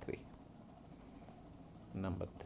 3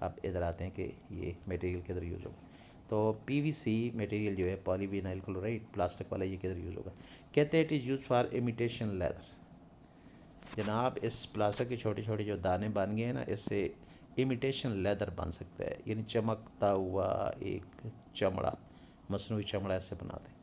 اب ادھر آتے ہیں کہ یہ میٹیریل کدھر یوز ہوگا. تو پی وی سی میٹیریل جو ہے پالی وینائل کلورائڈ پلاسٹک والا یہ کدھر یوز ہوگا. کہتے ہیں it is use for imitation leather. جناب اس پلاسٹک کے چھوٹے چھوٹے جو دانے بن گئے ہیں نا اس سے امیٹیشن لیدر بن سکتا ہے, یعنی چمکتا ہوا ایک چمڑا, مصنوعی چمڑا ایسے بنا دیں.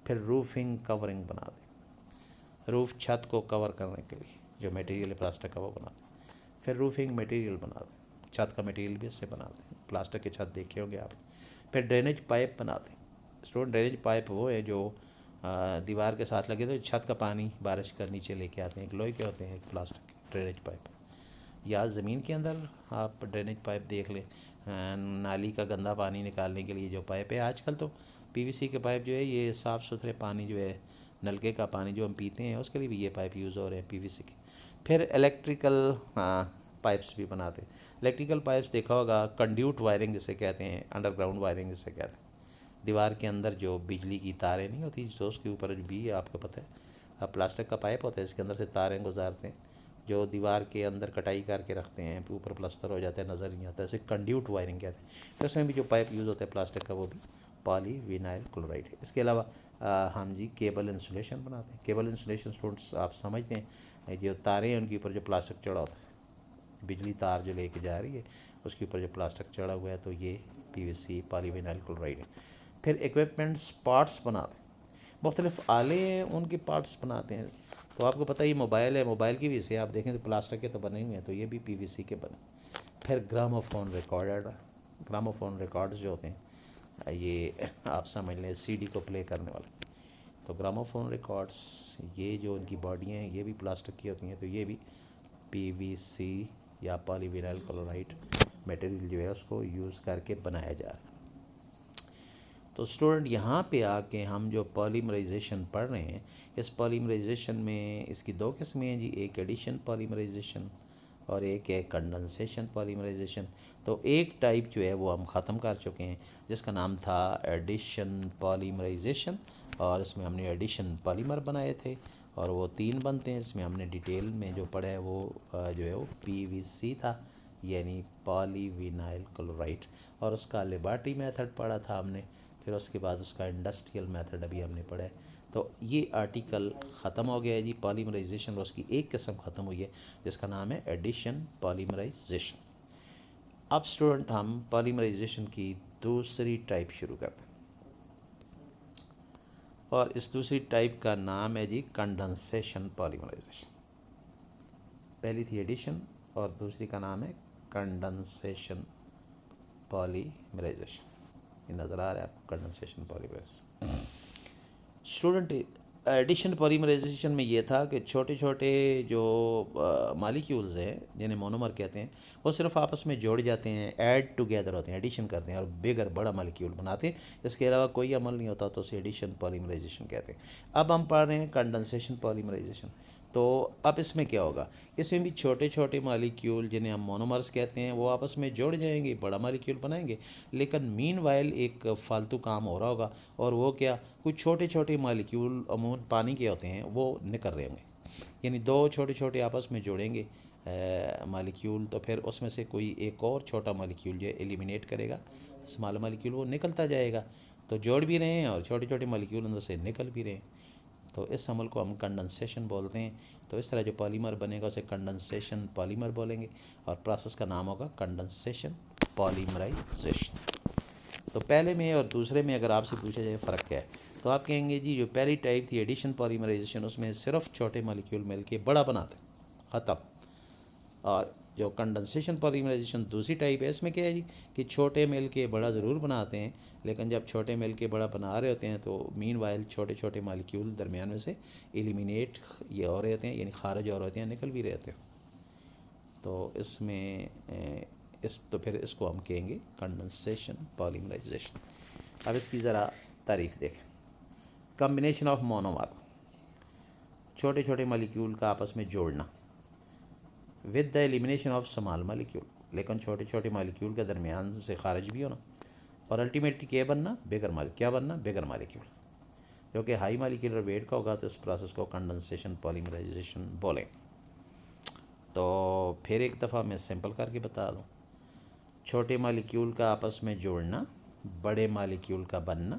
پھر روفنگ کورنگ بنا دیں, روف چھت کو کور کرنے کے لیے جو میٹیریل پلاسٹک کا وہ بنا دیں. پھر روفنگ میٹیریل بنا دیں, چھت کا میٹیریل بھی اس سے بنا دیں, پلاسٹک کے چھت دیکھے ہوں گے آپ. پھر ڈرینیج پائپ بنا دیں. اسٹوڈنٹ ڈرینیج پائپ وہ ہے جو دیوار کے ساتھ لگے تو چھت کا پانی بارش کر نیچے لے کے آتے ہیں, ایک لوہے کے ہوتے ہیں ایک پلاسٹک کے ڈرینیج پائپ. یا زمین کے اندر آپ ڈرینیج پائپ دیکھ لیں, نالی کا گندا پانی نکالنے کے لیے جو پائپ ہے. آج کل تو پی وی سی کے پائپ جو ہے یہ صاف ستھرے پانی جو ہے نلکے کا پانی جو ہم پیتے ہیں اس کے لیے بھی یہ پائپ یوز ہو رہے ہیں پی وی سی کے. پھر الیکٹریکل پائپس بھی بناتے ہیں. الیکٹریکل پائپس دیکھا ہوگا کنڈیوٹ وائرنگ جسے کہتے ہیں, انڈر گراؤنڈ وائرنگ جسے کہتے ہیں. دیوار کے اندر جو بجلی کی تاریں نہیں ہوتی جو اس کے اوپر بھی آپ کو پتہ ہے, اب پلاسٹک کا پائپ ہوتا ہے اس کے اندر سے تاریں گزارتے ہیں جو دیوار کے اندر کٹائی کر کے رکھتے ہیں, اوپر پلستر ہو جاتا ہے نظر نہیں آتا, اسے کنڈیوٹ وائرنگ کہتے ہیں. تو اس میں بھی جو پائپ یوز ہوتا ہے پلاسٹک کا وہ بھی پالی وینائل کلورائڈ ہے. اس کے علاوہ ہم جی کیبل انسولیشن بناتے ہیں. کیبل انسولیشن اسٹوڈنٹس آپ سمجھتے ہیں جو تاریں ہیں ان کے اوپر جو پلاسٹک چڑھا ہوتا ہے, بجلی تار جو لے کے جا رہی ہے اس کے اوپر جو پلاسٹک چڑھا ہوا ہے تو یہ پی وی سی پالی وینائل کلورائڈ ہے. پھر ایکوپمنٹس پارٹس بناتے ہیں, مختلف آلے ہیں ان کے پارٹس بناتے ہیں. تو آپ کو پتہ یہ موبائل ہے, موبائل کی بھی سے آپ دیکھیں تو پلاسٹک کے تو بنے ہوئے ہیں تو یہ بھی پی وی سی کے بنے. پھر گراموفون ریکارڈر, گراموفون ریکارڈز جو ہوتے ہیں یہ آپ سمجھ لیں سی ڈی کو پلے کرنے والے. تو گراموفون ریکارڈس یہ جو ان کی باڈیاں ہیں یہ بھی پلاسٹک کی ہوتی ہیں, تو یہ بھی پی وی سی یا پالی وینائل کلورائڈ میٹیریل جو ہے اس کو یوز کر کے بنایا جا رہا ہے. تو اسٹوڈنٹ یہاں پہ آ کے ہم جو پالیمرائزیشن پڑھ رہے ہیں, اس پالیمرائزیشن میں اس کی دو قسمیں ہیں جی, ایک ایڈیشن پالیمرائزیشن اور ایک ہے کنڈنسیشن پالیمرائزیشن. تو ایک ٹائپ جو ہے وہ ہم ختم کر چکے ہیں جس کا نام تھا ایڈیشن پالیمرائزیشن, اور اس میں ہم نے ایڈیشن پالیمر بنائے تھے اور وہ 3 بنتے ہیں. اس میں ہم نے ڈیٹیل میں جو پڑھا ہے وہ جو ہے وہ پی وی سی تھا, یعنی پالی وینائل کلورائڈ, اور اس کا لیبارٹری میتھڈ پڑھا تھا ہم نے. پھر اس کے بعد اس کا انڈسٹریل میتھڈ ابھی ہم نے پڑھا ہے. تو یہ آرٹیکل ختم ہو گیا ہے جی پالیمرائزیشن, اور اس کی ایک قسم ختم ہوئی ہے جس کا نام ہے ایڈیشن پالیمرائزیشن. اب اسٹوڈنٹ ہم پالیمرائزیشن کی دوسری ٹائپ شروع کرتے ہیں, اور اس دوسری ٹائپ کا نام ہے جی کنڈنسیشن پالیمرائزیشن. پہلی تھی ایڈیشن اور دوسری کا نام ہے کنڈنسیشن پالیمرائزیشن. یہ نظر آ رہا ہے آپ کو کنڈنسیشن پالیمرائزیشن. اسٹوڈنٹ ایڈیشن پالیمرائزیشن میں یہ تھا کہ چھوٹے چھوٹے جو مالیکیولز ہیں جنہیں مونومر کہتے ہیں وہ صرف آپس میں جوڑ جاتے ہیں, ایڈ ٹوگیدر ہوتے ہیں, ایڈیشن کرتے ہیں اور بگر بڑا مالیکیول بناتے ہیں. اس کے علاوہ کوئی عمل نہیں ہوتا تو اسے ایڈیشن پالیمرائزیشن کہتے ہیں. اب ہم پڑھ رہے ہیں کنڈنسیشن پالیمرائزیشن. تو اب اس میں کیا ہوگا, اس میں بھی چھوٹے چھوٹے مالیکیول جنہیں ہم مونومرز کہتے ہیں وہ آپس میں جوڑ جائیں گے, بڑا مالیکیول بنائیں گے. لیکن مین وائل ایک فالتو کام ہو رہا ہوگا, اور وہ کیا, کچھ چھوٹے چھوٹے مالیکیول عموماً پانی کے ہوتے ہیں وہ نکل رہے ہوں گے, یعنی 2 چھوٹے چھوٹے آپس میں جوڑیں گے مالیکیول, تو پھر اس میں سے کوئی ایک اور چھوٹا مالیکیول جو ہے ایلیمینیٹ کرے گا, اسمال مالیکیول وہ نکلتا جائے گا. تو جوڑ بھی رہے ہیں اور چھوٹے چھوٹے مالیکیول اندر سے نکل بھی رہے ہیں. تو اس عمل کو ہم کنڈنسیشن بولتے ہیں. تو اس طرح جو پالیمر بنے گا اسے کنڈنسیشن پالیمر بولیں گے, اور پروسیس کا نام ہوگا کنڈنسیشن پالیمرائزیشن. تو پہلے میں اور دوسرے میں اگر آپ سے پوچھا جائے فرق کیا ہے, تو آپ کہیں گے جی جو پہلی ٹائپ تھی ایڈیشن پالیمرائزیشن اس میں صرف چھوٹے مالیکیول مل کے بڑا بناتے ہیں, ختم. اور جو کنڈنسیشن پالیمرائزیشن دوسری ٹائپ ہے اس میں کیا ہے جی کہ چھوٹے مل کے بڑا ضرور بناتے ہیں, لیکن جب چھوٹے مل کے بڑا بنا رہے ہوتے ہیں تو مین وائل چھوٹے چھوٹے مالیکیول درمیان میں سے ایلیمینیٹ یہ ہو رہے ہوتے ہیں, یعنی خارج ہو رہے ہوتے ہیں, نکل بھی رہے ہوتے ہیں. تو اس میں تو پھر اس کو ہم کہیں گے کنڈنسیشن پالیمرائزیشن. اب اس کی ذرا تعریف دیکھیں. کمبینیشن آف مونومر, چھوٹے چھوٹے مالیکیول کا آپس میں جوڑنا, with the elimination of small molecule, لیکن چھوٹے چھوٹے مالیکیول کے درمیان سے خارج بھی ہونا, اور الٹیمیٹلی کیا بننا, کیا بننا, بگر مالیکیول, جو کہ ہائی مالیکیولر ویٹ کا ہوگا. تو اس پروسیس کو کنڈنسیشن پالیمرائزیشن بولیں. تو پھر ایک دفعہ میں سمپل کر کے بتا دوں. چھوٹے مالیکیول کا آپس میں جوڑنا، بڑے مالیکیول کا بننا،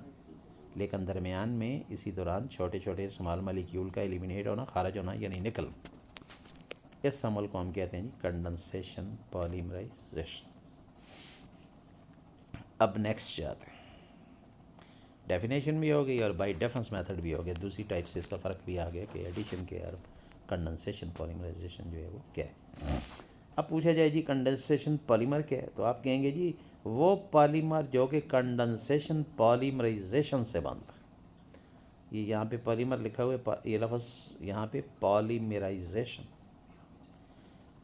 لیکن درمیان میں اسی دوران چھوٹے چھوٹے اسمال مالیکیول کا ایلیمینیٹ ہونا، خارج ہونا یعنی نکلنا، اس عمل کو ہم کہتے ہیں جی کنڈنسیشن پالیمرائزیشن۔ اب نیکسٹ جاتے ہیں، ڈیفینیشن بھی ہو گئی اور بائی ڈیفرنس میتھڈ بھی ہو گیا، دوسری ٹائپ سے اس کا فرق بھی آ گیا کہ ایڈیشن کے اور کنڈنسیشن پالیمرائزیشن جو ہے وہ کیا ہے۔ اب پوچھا جائے جی کنڈنسیشن پالیمر کیا ہے، تو آپ کہیں گے جی وہ پالیمر جو کہ کنڈنسیشن پالیمرائزیشن سے بنتا ہے۔ یہ یہاں پہ پالیمر لکھا ہوا ہے، یہ لفظ یہاں پہ پالیمرائزیشن،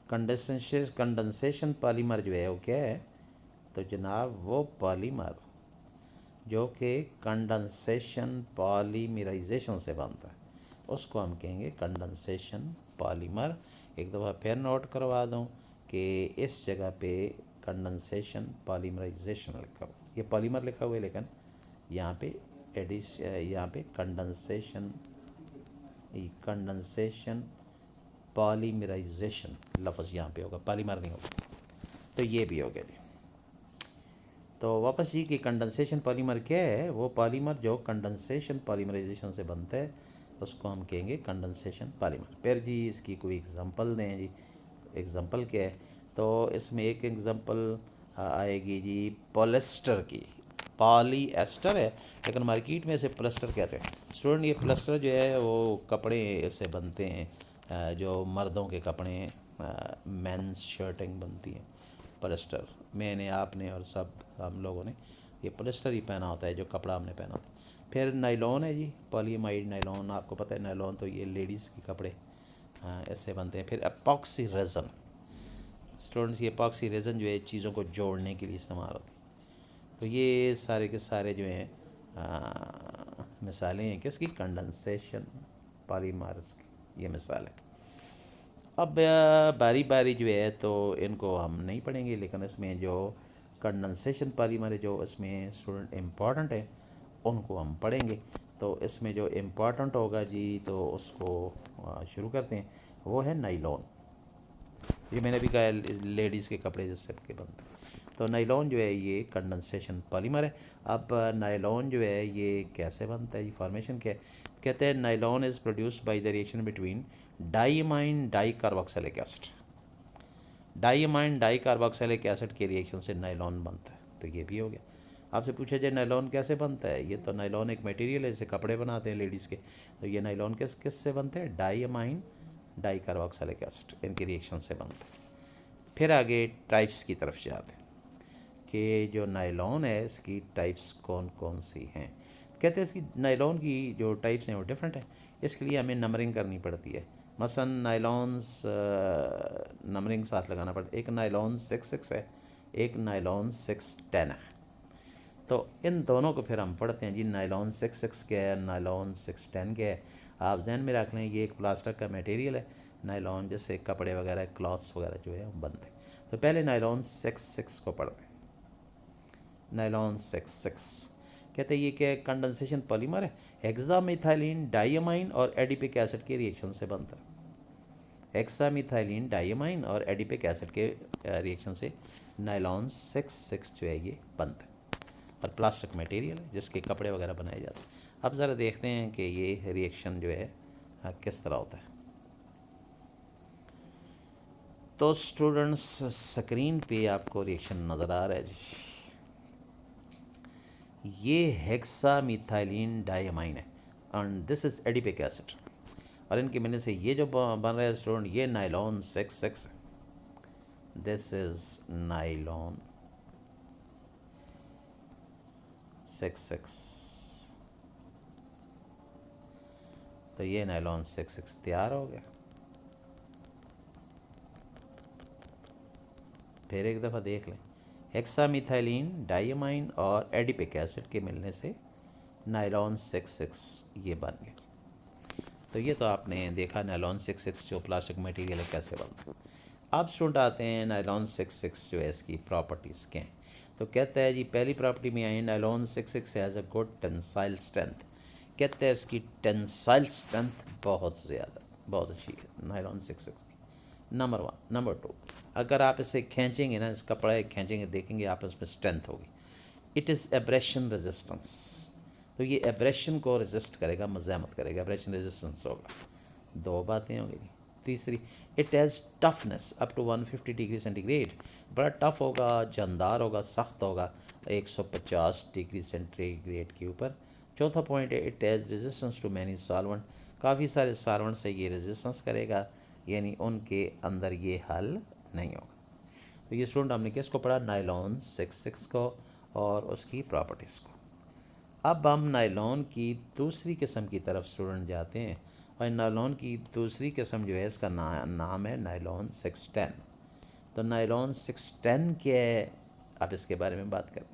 کنڈنسیشن پالیمر جو ہے وہ کیا ہے، تو جناب وہ پالیمر جو کہ کنڈنسیشن پالیمرائزیشن سے بنتا ہے اس کو ہم کہیں گے کنڈنسیشن پالیمر۔ ایک دفعہ پھر نوٹ کروا دوں کہ اس جگہ پہ کنڈنسیشن پالیمرائزیشن لکھا ہوا، یہ پالیمر لکھا ہوا ہے لیکن یہاں پہ یہاں پہ کنڈنسیشن پالیمرائزیشن لفظ یہاں پہ ہوگا، پالیمر نہیں ہوگا، تو یہ بھی ہو گیا جی۔ تو واپس یہ کہ کنڈنسیشن پالیمر کیا ہے، وہ پالیمر جو کنڈنسیشن پالیمرائزیشن سے بنتا ہے اس کو ہم کہیں گے کنڈنسیشن پالیمر۔ پھر جی اس کی کوئی اگزامپل دیں جی، اگزامپل کیا ہے، تو اس میں ایک اگزامپل آئے گی جی پولیسٹر کی، پالی ایسٹر ہے لیکن مارکیٹ میں اسے پلسٹر کہتے ہیں۔ اسٹوڈنٹ یہ پلسٹر جو ہے وہ کپڑے سے بنتے ہیں، جو مردوں کے کپڑے، مینس شرٹنگ بنتی ہیں، پلسٹر میں نے، آپ نے اور سب ہم لوگوں نے یہ پلسٹر ہی پہنا ہوتا ہے جو کپڑا ہم نے پہنا ہوتا ہے۔ پھر نائلون ہے جی، پولیمائڈ نائلون، آپ کو پتہ ہے نائلون تو یہ لیڈیز کے کپڑے ایسے بنتے ہیں۔ پھر اپاکسی ریزن، اسٹوڈنٹس یہ اپاکسی ریزن جو ہے چیزوں کو جوڑنے کے لیے استعمال ہوتی ہے۔ تو یہ سارے کے سارے جو ہیں مثالیں ہیں کس کی، کنڈنسیشن پالیمرز کی، یہ مثال ہے۔ اب باری باری جو ہے تو ان کو ہم نہیں پڑھیں گے، لیکن اس میں جو کنڈنسیشن پالیمر ہے جو اس میں اسٹوڈنٹ امپورٹنٹ ہے ان کو ہم پڑھیں گے۔ تو اس میں جو امپورٹنٹ ہوگا جی تو اس کو شروع کرتے ہیں، وہ ہے نائلون۔ یہ میں نے بھی کہا لیڈیز کے کپڑے جس سے کے بنتے ہیں، تو نائلون جو ہے یہ کنڈنسیشن پالیمر ہے۔ اب نائلون جو ہے یہ کیسے بنتا ہے، یہ فارمیشن کیا ہے، کہتے ہیں nylon is produced by the reaction between diamine dicarboxylic acid, diamine dicarboxylic acid کے ریئیکشن سے نائلون بنتا ہے۔ تو یہ بھی ہو گیا۔ آپ سے پوچھا جائے نائلون کیسے بنتا ہے، یہ تو نائلون ایک میٹیریل ہے جسے کپڑے بناتے ہیں لیڈیز کے، تو یہ نائلون کس سے بنتے ہیں، ڈائی امائن ڈائی کارباکسیلک ایسڈ ان کے ریئیکشن سے بنتا ہے۔ پھر آگے ٹائپس کی طرف جاتے ہیں کہ جو نائلون ہے اس کی ٹائپس کون کون سی ہیں۔ کہتے ہیں اس کی نائلون کی جو ٹائپس ہیں وہ ڈیفرنٹ ہیں، اس کے لیے ہمیں نمبرنگ کرنی پڑتی ہے۔ مثلا نائلونز نمبرنگ ساتھ لگانا پڑتا ہے، ایک نائلون 6 ہے، ایک نائلون 610 ہے۔ تو ان دونوں کو پھر ہم پڑھتے ہیں جی، نائلون 6 کیا ہے، نائلون 610 کیا ہے۔ آپ ذہن میں رکھ لیں یہ ایک پلاسٹک کا میٹیریل ہے، نائلون جس سے کپڑے وغیرہ کلاتھس وغیرہ جو ہے وہ بنتے ہیں۔ تو پہلے نائلون 6 کو پڑھتے ہیں۔ نائلون 6 کہتے ہیں یہ کہ کنڈنسیشن پالیمر ہے، ہیکسا میتھائلین ڈائی امائن اور ایڈیپک ایسڈ کے ریئیکشن سے بنتا ہے۔ ہیکسا میتھائلین ڈائی امائن اور ایڈیپک ایسڈ کے ریئیکشن سے نائلون 6 جو ہے یہ بنتا ہے، اور پلاسٹک میٹیریل ہے جس کے کپڑے وغیرہ بنائے جاتے ہیں۔ اب ذرا دیکھتے ہیں کہ یہ ریئیکشن جو ہے کس طرح ہوتا ہے۔ تو اسٹوڈنٹس اسکرین پہ آپ کو ریئیکشن نظر آ رہا ہے جی، یہ ہیکسا میتھائلین ڈائی امائن ہے اینڈ دس از ایڈیپک ایسڈ، اور ان کی ملنے سے یہ جو بن رہا ہے اسٹوڈنٹ یہ نائلون 6 ہے، دس از نائلون 6، تو یہ نائلون 6 تیار ہو گیا۔ پھر ایک دفعہ دیکھ لیں، ہیکسا میتھائلین ڈائی امائن اور ایڈیپک ایسڈ کے ملنے سے نائلون 6 یہ بن گیا۔ تو یہ تو آپ نے دیکھا نائلون 6 جو پلاسٹک میٹیریل ہے کیسے بنتا ہے۔ اب اسٹوڈنٹ آتے ہیں نائلون 6 جو ہے اس کی پراپرٹیز کیا ہیں، تو کہتا ہے جی پہلی پراپرٹی میں آئی nylon 6 has a good tensile strength, کہتے ہیں اس کی ٹینسائل اسٹرینتھ بہت زیادہ، بہت اچھی ہے نائلون 6 کی، نمبر 1۔ نمبر 2، اگر آپ اسے کھینچیں گے نا، اس کپڑا کھینچیں گے، دیکھیں گے آپ اس میں اسٹرینتھ ہوگی. It is aberration resistance. تو یہ ایبریشن کو ریزسٹ کرے گا، مزاحمت کرے گا، ایبریشن ریزسٹنس ہوگا. دو باتیں ہوں گی. تیسری، it has toughness up to 150 degree centigrade. بڑا ٹف ہوگا، جاندار ہوگا، سخت ہوگا 150 ڈگری سینٹی گریڈ کے اوپر. چوتھا پوائنٹ ہے it has resistance to many solvent. کافی سارے سالونٹ سے یہ ریزسٹنس کرے گا، یعنی ان کے اندر یہ حل نہیں ہوگا. تو یہ اسٹوڈنٹ ہم نے کس کو پڑھا؟ نائلون 66 کو اور اس کی پراپرٹیز کو. اب ہم نائلون کی دوسری قسم کی طرف اسٹوڈنٹ جاتے ہیں، اور نائلون کی دوسری قسم جو ہے اس کا نام ہے نائلون 610. تو نائلون 610 کیا ہے؟ آپ اس کے بارے میں بات کریں.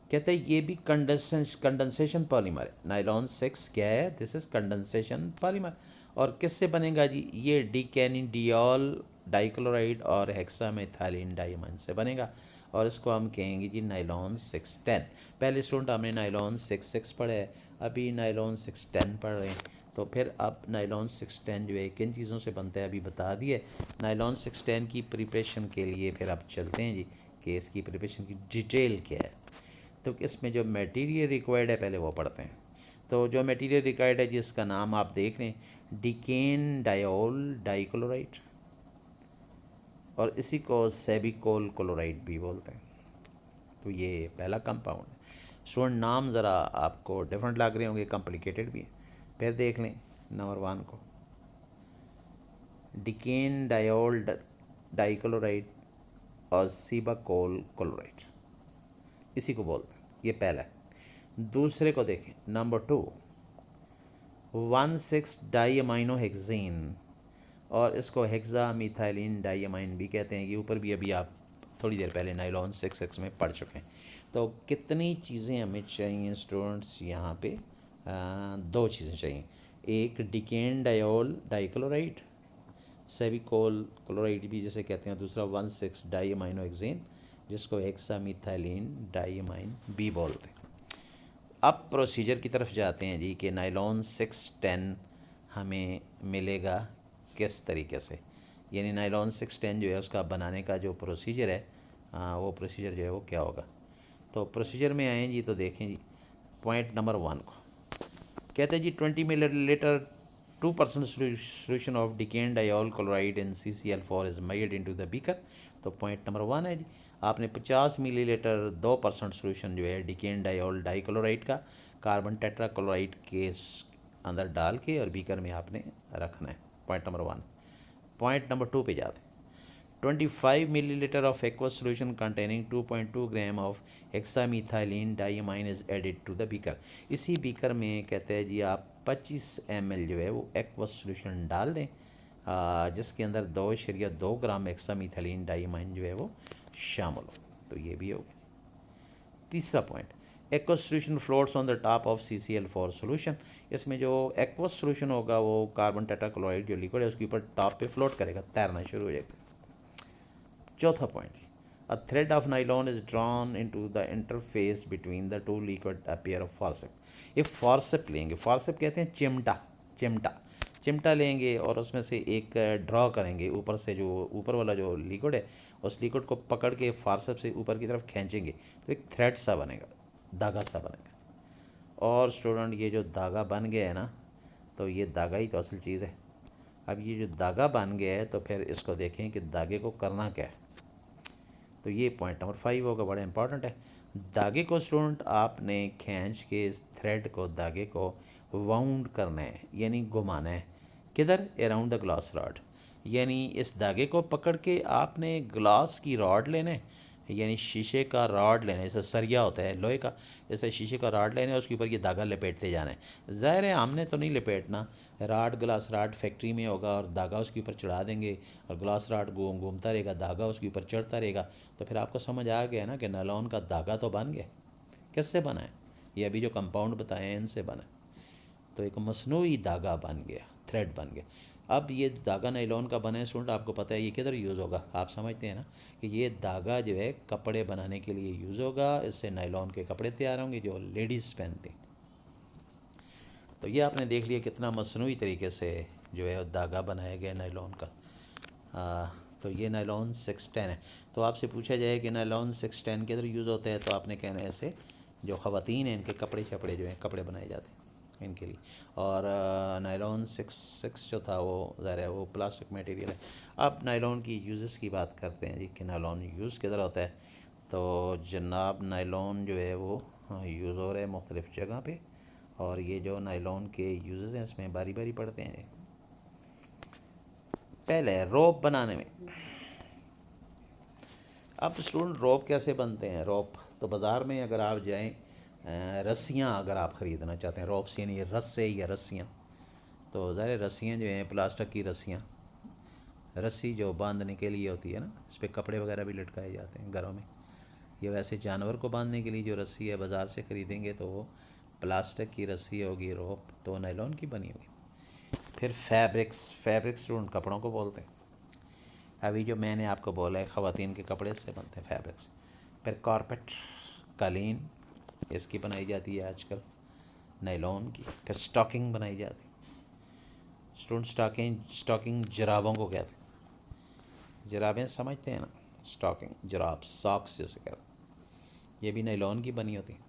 کہتے ہیں یہ بھی کنڈنسیشن پالیمر ہے. نائلون 6 کیا ہے؟ دس از کنڈنسیشن پالیمر. اور کس سے بنے گا جی؟ یہ ڈیکینیڈیول ڈائی کلورائڈ اور ہیکسا میتھائلین ڈائی امائن سے بنے گا، اور اس کو ہم کہیں گے جی نائلون 610. پہلے اسٹوڈنٹ ہم نے نائلون 66 پڑھا ہے، ابھی نائلون 610 پڑھ رہے ہیں. تو پھر اب نائلون 610 جو ہے کن چیزوں سے بنتا ہے ابھی بتا دیے. نائلون 610 کی پریپریشن کے لیے پھر اب چلتے ہیں جی کہ اس کی پریپریشن کی ڈیٹیل کیا ہے. تو اس میں جو میٹیریل ریکوائرڈ ہے پہلے وہ پڑھتے ہیں. تو جو میٹیریل ریکوائرڈ ہے جس کا نام آپ دیکھ رہے ہیں ڈیکین ڈائیول ڈائی کلورائڈ، اور اسی کو سیبیکول کلورائڈ بھی بولتے ہیں. تو یہ پہلا کمپاؤنڈ ہے. اسٹوڈنٹ نام ذرا آپ کو ڈفرینٹ لگ رہے ہوں گے، کمپلیکیٹڈ بھی ہیں. پھر دیکھ لیں نمبر 1 کو، ڈیکین ڈائیول ڈائی کلورائڈ اور سیباکول کلورائڈ، اسی کو بولتے ہیں. یہ پہلا ہے. دوسرے کو دیکھیں نمبر 2، 1,6 ڈائی امائنو ہیکزین، اور اس کو ہیکزا میتھائلین ڈائی امائن بھی کہتے ہیں. یہ اوپر بھی ابھی آپ تھوڑی دیر پہلے نائلون 6 میں پڑھ چکے ہیں. تو کتنی چیزیں ہمیں چاہیے اسٹوڈنٹس یہاں پہ؟ 2 چیزیں چاہیے. ایک ڈیکین ڈائیول ڈائی کلورائڈ، سیبیکول کلورائڈ بھی جسے کہتے ہیں. دوسرا 1,6 ڈائی امائنو ہیکزین جس کو ہیکسا میتھائلین ڈائی امائن بھی بولتے ہیں. اب پروسیجر کی طرف جاتے ہیں جی کہ نائلون 610 ہمیں ملے گا کس طریقے سے. یعنی نائلون 610 جو ہے اس کا بنانے کا جو پروسیجر ہے، وہ پروسیجر جو ہے وہ کیا ہوگا. تو پروسیجر میں آئیں جی تو دیکھیں جی پوائنٹ نمبر 1 کو کہتے ہیں جی 20 ملی letter 2% solution of decayed diol chloride in CCl4 is measured into the beaker. تو پوائنٹ نمبر 1 ہے جی آپ نے 50 ملی لیٹر 2% سولوشن جو ہے ڈیکین ڈائیول ڈائی کلورائڈ کا کاربن ٹیٹرا کلورائڈ کے اندر ڈال کے اور بیکر میں آپ نے رکھنا ہے. Point number 1. پوائنٹ نمبر 2 پہ جاتے ہیں. 25 millilitre of aqueous solution containing 2.2 gram of hexamethylenediamine is added to the beaker. اسی بیکر میں کہتے ہیں جی آپ 25 ml جو ہے وہ ایکوس سولوشن ڈال دیں، جس کے اندر 2.2 گرام ہیکسا میتھائلین ڈائی امائن جو ہے وہ شامل ہو. تو یہ بھی ہوگا. تیسرا point, aqueous solution floats on the top of CCl4 solution. اس میں جو ایکوس سولوشن ہوگا وہ کاربن ٹیٹرا کلورائڈ جو لیکوڈ ہے اس کے اوپر ٹاپ پہ فلوٹ کرے گا، تیرنا شروع ہو جائے گا. چوتھا point, a thread of nylon is drawn into the interface between the two liquid a pair of forceps. یہ فارسپ لیں گے، فارسپ کہتے ہیں چمٹا لیں گے اور اس میں سے ایک ڈرا کریں گے اوپر سے، جو اوپر والا جو لیکوڈ ہے اس لیکوڈ کو پکڑ کے فارسپ سے اوپر کی طرف کھینچیں گے تو ایک تھریڈ سا بنے گا، دھاگا سا بنے گا. اور اسٹوڈنٹ یہ جو دھاگا بن گیا ہے نا، تو یہ دھاگا ہی تو اصل چیز ہے. اب یہ جو دھاگا بن گیا ہے تو پھر اس کو دیکھیں کہ دھاگے کو کرنا کیا ہے. تو یہ پوائنٹ نمبر 5 ہوگا، بڑا امپورٹنٹ ہے. دھاگے کو اسٹوڈنٹ آپ نے کھینچ کے اس تھریڈ کو، دھاگے کو واؤنڈ کرنا ہے، یعنی گھمانا ہے. کدھر؟ Around the glass rod. یعنی اس دھاگے کو پکڑ کے آپ نے گلاس کی راڈ لینے، یعنی شیشے کا راڈ لینا. جیسے سریا ہوتا ہے لوہے کا، جیسے شیشے کا راڈ لینا ہے، اس کے اوپر یہ دھاگا لپیٹتے جانا ہے. ظاہر ہے ہم نے تو نہیں لپیٹنا، راڈ گلاس راڈ فیکٹری میں ہوگا اور دھاگا اس کے اوپر چڑھا دیں گے اور گلاس راڈ گھومتا رہے گا، دھاگا اس کے اوپر چڑھتا رہے گا. تو پھر آپ کو سمجھ آ گیا نا کہ نائلون کا دھاگا تو بن گیا. کس سے بنا ہے؟ یہ ابھی جو کمپاؤنڈ بتائے ہیں ان سے بنا. تو ایک مصنوعی دھاگا بن گیا، تھریڈ بن گیا. اب یہ دھاگا نائلون کا بنا ہے اسٹوڈنٹ، آپ کو پتہ ہے یہ کدھر یوز ہوگا؟ آپ سمجھتے ہیں نا کہ یہ دھاگا جو ہے کپڑے بنانے کے لیے یوز ہوگا. اس سے نائلون کے کپڑے تیار ہوں گے جو لیڈیز پہنتے ہیں. تو یہ آپ نے دیکھ لیا کتنا مصنوعی طریقے سے جو ہے دھاگا بنایا گیا نائلون کا. تو یہ نائلون 610 ہے. تو آپ سے پوچھا جائے کہ نائلون 610 کے ادھر یوز ہوتا ہے تو آپ نے کہنا ہے ایسے جو خواتین ہیں ان کے کپڑے شپڑے جو ہیں کپڑے بنائے جاتے ہیں ان کے لیے. اور نائلون 6 جو تھا وہ ظاہر ہے وہ پلاسٹک میٹیریل ہے. اب نائلون کی یوزز کی بات کرتے ہیں جی کہ نائلون یوز کدھر ہوتا ہے. تو جناب نائلون جو ہے وہ یوز ہو رہا ہے مختلف جگہ پہ، اور یہ جو نائلون کے یوزز ہیں اس میں باری باری پڑھتے ہیں. پہلے روپ بنانے میں. اب اسٹوڈنٹ روپ کیسے بنتے ہیں؟ روپ تو بازار میں اگر آپ جائیں رسیاں اگر آپ خریدنا چاہتے ہیں، روپس یعنی رسے یا رسیاں، تو ظاہر رسیاں جو ہیں پلاسٹک کی رسیاں، رسی جو باندھنے کے لیے ہوتی ہے نا، اس پہ کپڑے وغیرہ بھی لٹکائے جاتے ہیں گھروں میں. یہ ویسے جانور کو باندھنے کے لیے جو رسی ہے بازار سے خریدیں گے تو وہ پلاسٹک کی رسی ہوگی، روپ تو نائلون کی بنی ہوگی. پھر فیبرکس جو ان کپڑوں کو بولتے ہیں. ابھی جو میں نے آپ کو بولا ہے خواتین کے کپڑے سے بنتے ہیں فیبرکس. پھر کارپیٹ قالین اس کی بنائی جاتی ہے آج کل نائلون کی. پھر اسٹاکنگ بنائی جاتی ہے. اسٹوڈنٹ اسٹاکنگ جرابوں کو کہتے ہیں. جرابیں سمجھتے ہیں نا، اسٹاکنگ جراب ساکس جیسے کہتے ہیں، یہ بھی نائلون کی بنی ہوتی ہیں.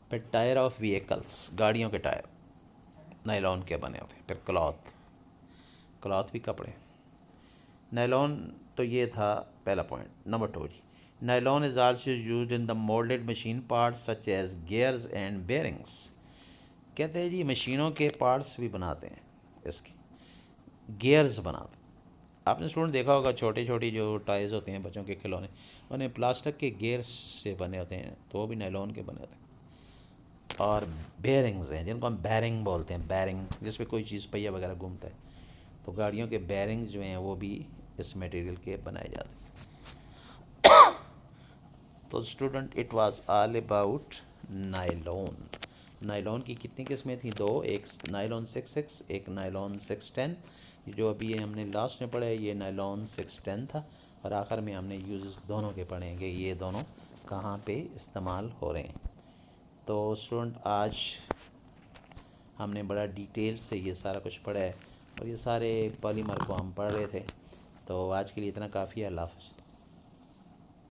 پھر ٹائر آف وہیکلس، گاڑیوں کے ٹائر نائلون کے بنے ہوتے ہیں. پھر کلاتھ بھی کپڑے. نائلون تو یہ تھا پہلا پوائنٹ. نمبر 2 جی، nylon is also used in the molded machine parts such as gears and bearings. کہتے ہیں جی مشینوں کے پارٹس بھی بناتے ہیں، اس کے گیئرز بناتے ہیں. آپ نے اسٹوڈنٹ دیکھا ہوگا چھوٹی چھوٹی جو ٹائز ہوتے ہیں بچوں کے کھلونے، انہیں پلاسٹک کے گیئرز سے بنے ہوتے ہیں، تو وہ بھی نائلون کے بنے ہوتے ہیں. اور بیئرنگز ہیں جن کو ہم بیرنگ بولتے ہیں، بیرنگ جس پہ کوئی چیز پہیہ وغیرہ گھومتا ہے، تو گاڑیوں کے بیرنگز جو ہیں وہ بھی اس میٹیریل کے بنائے جاتے ہیں. تو student it was all about nylon. Nylon کی کتنی قسمیں تھیں؟ 2. ایک نائلون 6 ایک نائلون 610. جو ابھی ہم نے لاسٹ میں پڑھا ہے یہ نائلون 610 تھا، اور آخر میں ہم نے یوزز دونوں کے پڑھیں گے یہ دونوں کہاں پہ استعمال ہو رہے ہیں. تو اسٹوڈنٹ آج ہم نے بڑا ڈیٹیل سے یہ سارا کچھ پڑھا ہے، اور یہ سارے پالیمر کو ہم پڑھ رہے تھے. تو آج کے لیے اتنا کافی ہے. اللہ حافظ.